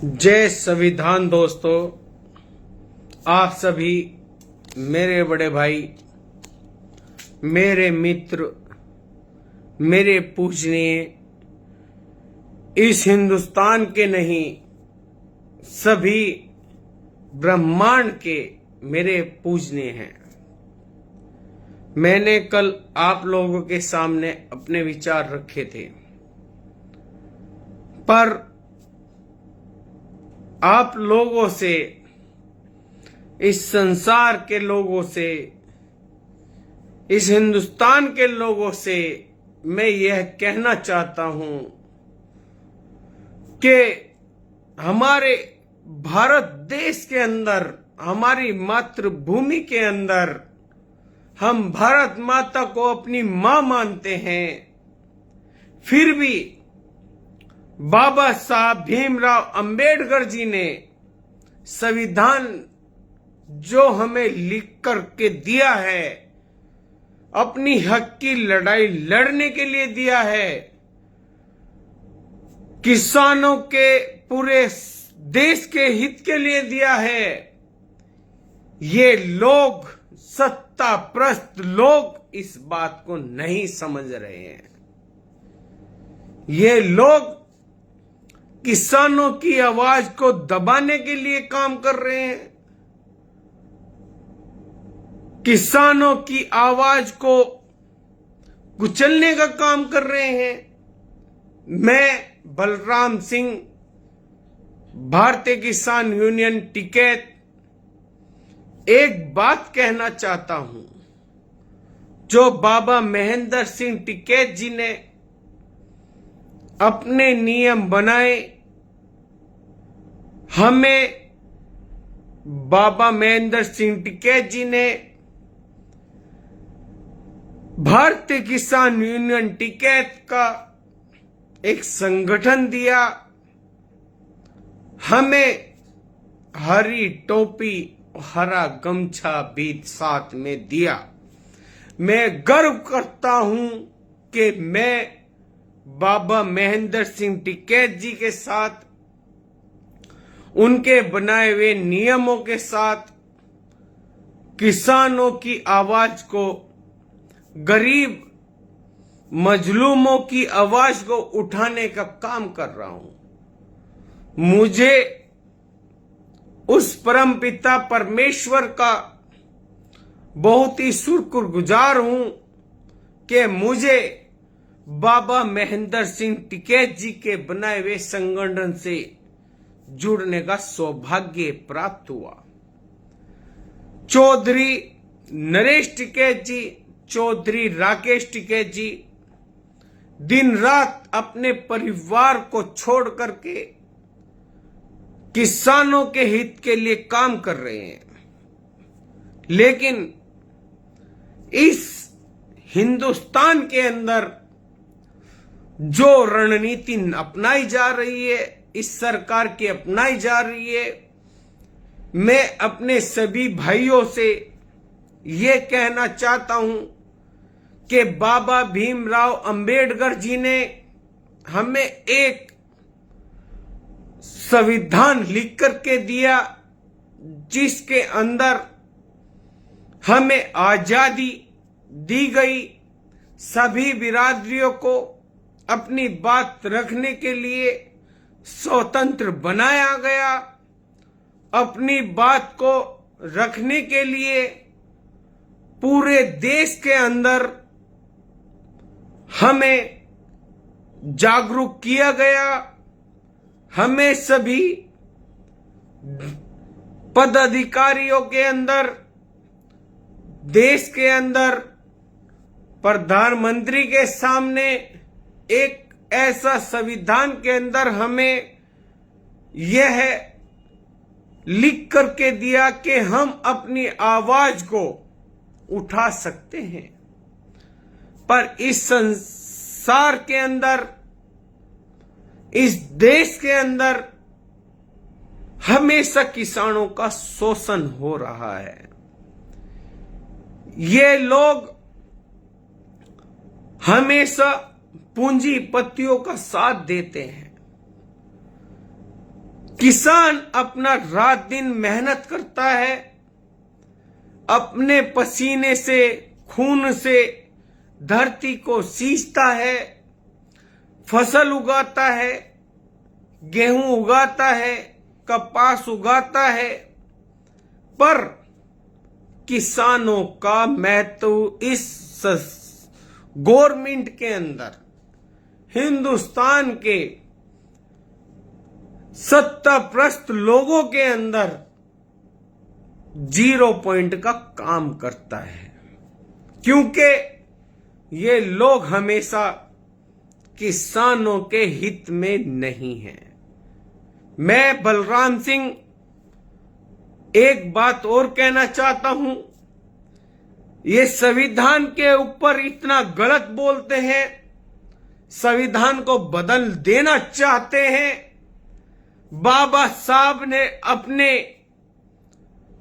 जय संविधान। दोस्तों, आप सभी मेरे बड़े भाई, मेरे मित्र, मेरे पूजनीय, इस हिंदुस्तान के नहीं सभी ब्रह्मांड के मेरे पूजनीय हैं। मैंने कल आप लोगों के सामने अपने विचार रखे थे, पर आप लोगों से, इस संसार के लोगों से, इस हिंदुस्तान के लोगों से मैं यह कहना चाहता हूं कि हमारे भारत देश के अंदर, हमारी मातृभूमि के अंदर हम भारत माता को अपनी मां मानते हैं, फिर भी बाबा साहब भीमराव अंबेडकर जी ने संविधान जो हमें लिख कर के दिया है, अपनी हक की लड़ाई लड़ने के लिए दिया है, किसानों के पूरे देश के हित के लिए दिया है। ये लोग, सत्ताप्रस्त लोग, इस बात को नहीं समझ रहे हैं। ये लोग किसानों की आवाज को दबाने के लिए काम कर रहे हैं, किसानों की आवाज को कुचलने का काम कर रहे हैं। मैं बलराम सिंह, भारतीय किसान यूनियन टिकैत, एक बात कहना चाहता हूं। जो बाबा महेंद्र सिंह टिकैत जी ने अपने नियम बनाए, हमें बाबा महेंद्र सिंह टिकैत जी ने भारतीय किसान यूनियन टिकैत का एक संगठन दिया, हमें हरी टोपी, हरा गमछा भी साथ में दिया। मैं गर्व करता हूं कि मैं बाबा महेंद्र सिंह टिकैत जी के साथ, उनके बनाए हुए नियमों के साथ किसानों की आवाज को, गरीब मजलूमों की आवाज को उठाने का काम कर रहा हूं। मुझे उस परमपिता परमेश्वर का बहुत ही शुक्रगुजार हूं कि मुझे बाबा महेंद्र सिंह टिकैत जी के बनाए हुए संगठन से जुड़ने का सौभाग्य प्राप्त हुआ। चौधरी नरेश टिकैत जी, चौधरी राकेश टिकैत जी दिन रात अपने परिवार को छोड़ करके किसानों के हित के लिए काम कर रहे हैं, लेकिन इस हिंदुस्तान के अंदर जो रणनीति अपनाई जा रही है, इस सरकार की अपनाई जा रही है, मैं अपने सभी भाइयों से ये कहना चाहता हूं कि बाबा भीमराव अंबेडकर जी ने हमें एक संविधान लिख करके दिया, जिसके अंदर हमें आजादी दी गई, सभी बिरादरियों को अपनी बात रखने के लिए स्वतंत्र बनाया गया। अपनी बात को रखने के लिए पूरे देश के अंदर हमें जागरूक किया गया। हमें सभी पदाधिकारियों के अंदर, देश के अंदर, प्रधानमंत्री के सामने एक ऐसा संविधान के अंदर हमें यह लिख करके दिया कि हम अपनी आवाज को उठा सकते हैं। पर इस संसार के अंदर, इस देश के अंदर हमेशा किसानों का शोषण हो रहा है। ये लोग हमेशा पूंजीपतियों का साथ देते हैं। किसान अपना रात दिन मेहनत करता है, अपने पसीने से, खून से धरती को सींचता है, फसल उगाता है, गेहूं उगाता है, कपास उगाता है, पर किसानों का महत्व इस गवर्नमेंट के अंदर, हिंदुस्तान के सत्ताप्रस्त लोगों के अंदर 0 पॉइंट का काम करता है, क्योंकि ये लोग हमेशा किसानों के हित में नहीं हैं। मैं बलराम सिंह एक बात और कहना चाहता हूं, ये संविधान के ऊपर इतना गलत बोलते हैं, संविधान को बदल देना चाहते हैं। बाबा साहब ने अपने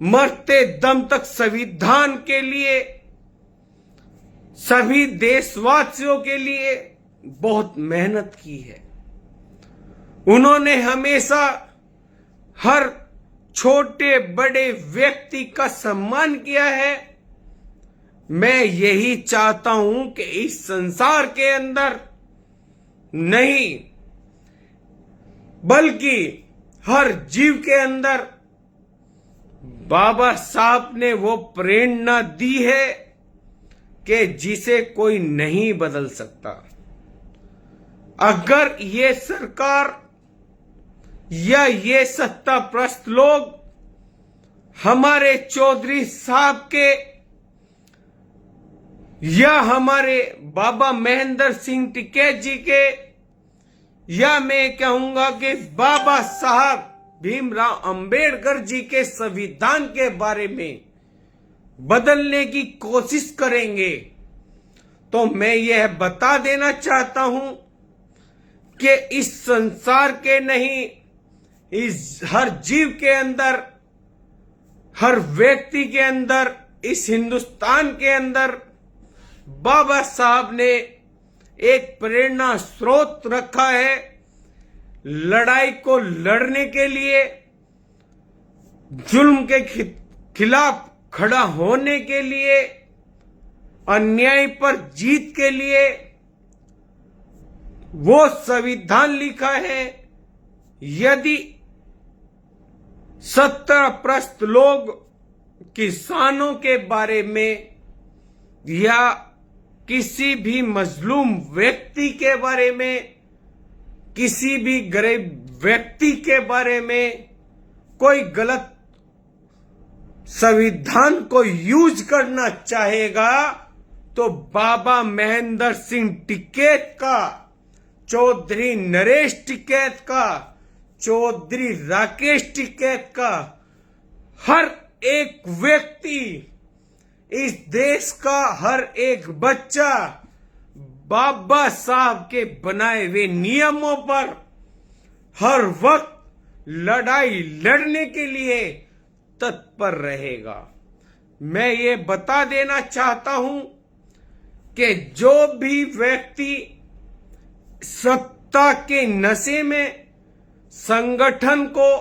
मरते दम तक संविधान के लिए, सभी देशवासियों के लिए बहुत मेहनत की है। उन्होंने हमेशा हर छोटे बड़े व्यक्ति का सम्मान किया है। मैं यही चाहता हूं कि इस संसार के अंदर नहीं, बल्कि हर जीव के अंदर बाबा साहब ने वो प्रेरणा दी है कि जिसे कोई नहीं बदल सकता। अगर ये सरकार या ये सत्ताप्रस्त लोग हमारे चौधरी साहब के या हमारे बाबा महेंद्र सिंह टिकैत जी के, या मैं कहूंगा कि बाबा साहब भीमराव अंबेडकर जी के संविधान के बारे में बदलने की कोशिश करेंगे, तो मैं यह बता देना चाहता हूं कि इस संसार के नहीं, इस हर जीव के अंदर, हर व्यक्ति के अंदर, इस हिंदुस्तान के अंदर बाबा साहब ने एक प्रेरणा स्रोत रखा है लड़ाई को लड़ने के लिए, जुल्म के खिलाफ खड़ा होने के लिए, अन्याय पर जीत के लिए। वो संविधान लिखा है। यदि सत्ताप्रस्त लोग किसानों के बारे में या किसी भी मजलूम व्यक्ति के बारे में, किसी भी गरीब व्यक्ति के बारे में कोई गलत संविधान को यूज करना चाहेगा, तो बाबा महेंद्र सिंह टिकैत का, चौधरी नरेश टिकैत का, चौधरी राकेश टिकैत का, हर एक व्यक्ति, इस देश का हर एक बच्चा बाबा साहब के बनाए हुए नियमों पर हर वक्त लड़ाई लड़ने के लिए तत्पर रहेगा। मैं ये बता देना चाहता हूं कि जो भी व्यक्ति सत्ता के नशे में संगठन को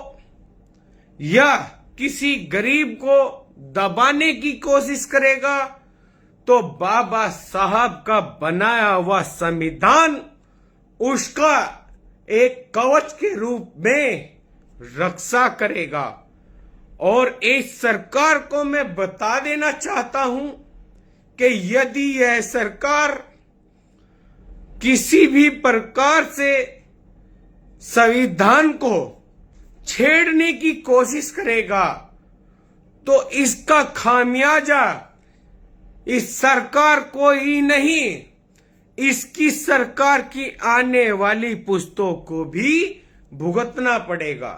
या किसी गरीब को दबाने की कोशिश करेगा, तो बाबा साहब का बनाया हुआ संविधान उसका एक कवच के रूप में रक्षा करेगा। और इस सरकार को मैं बता देना चाहता हूं कि यदि यह सरकार किसी भी प्रकार से संविधान को छेड़ने की कोशिश करेगा, तो इसका खामियाजा इस सरकार को ही नहीं, इसकी सरकार की आने वाली पुश्तों को भी भुगतना पड़ेगा।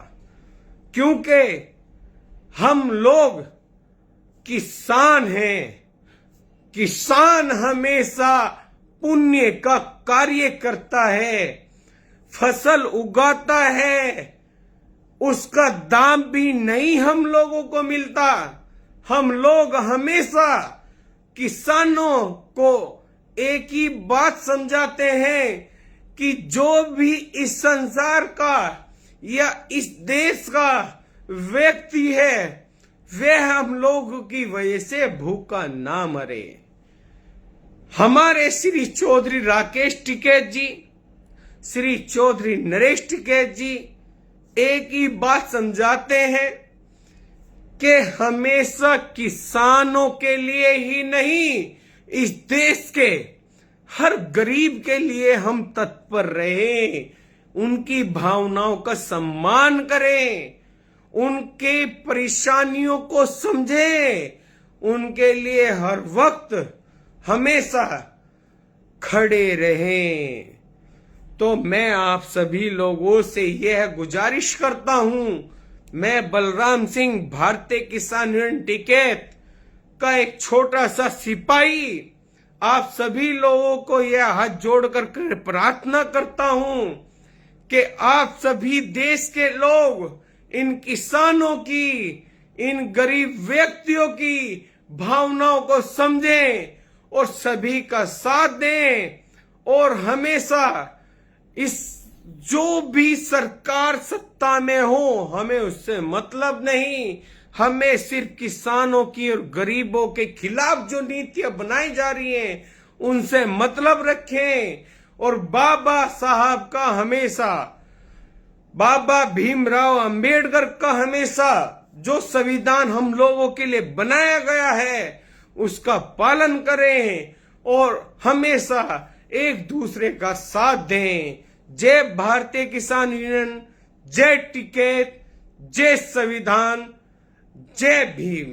क्योंकि हम लोग किसान हैं। किसान हमेशा पुण्य का कार्य करता है, फसल उगाता है, उसका दाम भी नहीं हम लोगों को मिलता। हम लोग हमेशा किसानों को एक ही बात समझाते हैं कि जो भी इस संसार का या इस देश का व्यक्ति है वह हम लोगों की वजह से भूखा ना मरे। हमारे श्री चौधरी राकेश टिकैत जी, श्री चौधरी नरेश टिकैत जी एक ही बात समझाते हैं कि हमेशा किसानों के लिए ही नहीं, इस देश के हर गरीब के लिए हम तत्पर रहे, उनकी भावनाओं का सम्मान करें, उनके परेशानियों को समझें, उनके लिए हर वक्त हमेशा खड़े रहें। तो मैं आप सभी लोगों से यह गुजारिश करता हूं, मैं बलराम सिंह भारतीय किसान यूनियन टिकैत का एक छोटा सा सिपाही आप सभी लोगों को यह हाथ जोड़कर प्रार्थना करता हूं कि आप सभी देश के लोग इन किसानों की, इन गरीब व्यक्तियों की भावनाओं को समझें और सभी का साथ दें। और हमेशा इस जो भी सरकार सत्ता में हो हमें उससे मतलब नहीं, हमें सिर्फ किसानों की और गरीबों के खिलाफ जो नीतियां बनाई जा रही हैं उनसे मतलब रखें। और बाबा साहब का हमेशा, बाबा भीमराव अंबेडकर का हमेशा जो संविधान हम लोगों के लिए बनाया गया है उसका पालन करें और हमेशा एक दूसरे का साथ दें। जय भारतीय किसान यूनियन, जय टिकैत, जय संविधान, जय भीम।